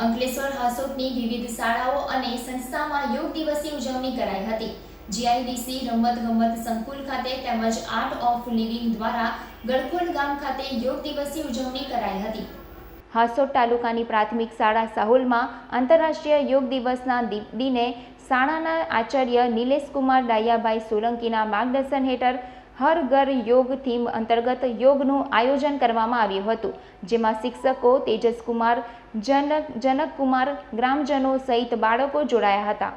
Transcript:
અંકલેશ્વર હાસોટની વિવિધ શાળાઓ અને સંસ્થામાં યોગ દિવસની ઉજવણી કરાઈ હતી। જીઆઈડીસી રમત-ગમત સંકુલ ખાતે તેમજ આર્ટ ઓફ લિવિંગ દ્વારા ગળખોલ ગામ ખાતે યોગ દિવસની ઉજવણી કરાઈ હતી। હાસોટ તાલુકાની પ્રાથમિક શાળા સાહુલમાં આંતરરાષ્ટ્રીય યોગ દિવસના દિને શાળાના આચાર્ય નિલેશકુમાર ડાયાભાઈ સોલંકીના માર્ગદર્શન હેઠળ હર ઘર યોગ થીમ અંતર્ગત યોગનું આયોજન કરવામાં આવ્યું હતું, જેમાં શિક્ષકો તેજસકુમાર, જનકકુમાર, ગ્રામજનો સહિત બાળકો જોડાયા હતા।